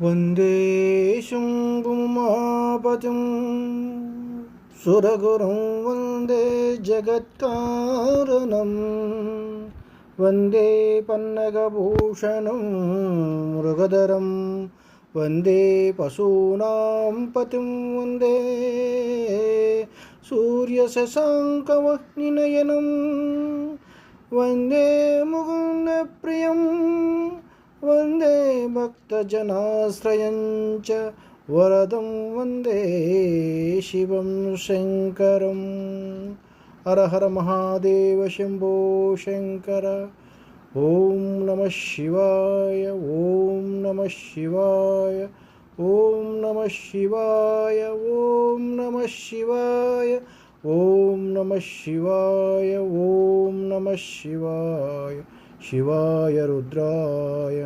वन्दे शम्भुमापतिं सुरगुरुं वन्दे जगत्कारणं वन्दे पन्नगभूषणं मृगधरं वन्दे पशूनां पतिं वन्दे सूर्यशशाङ्कवह्निनयनं वन्दे मुकुन्दप्रियं वन्दे भक्तजनाश्रयं च वरदं वन्दे शिवं शङ्करं। हर हर महादेव शम्भो शङ्कर। ॐ नमः शिवाय, ॐ नमः शिवाय, ॐ नमः शिवाय, ॐ नमः शिवाय, ॐ नमः शिवाय, ॐ नमः शिवाय, शिवाय रुद्राय।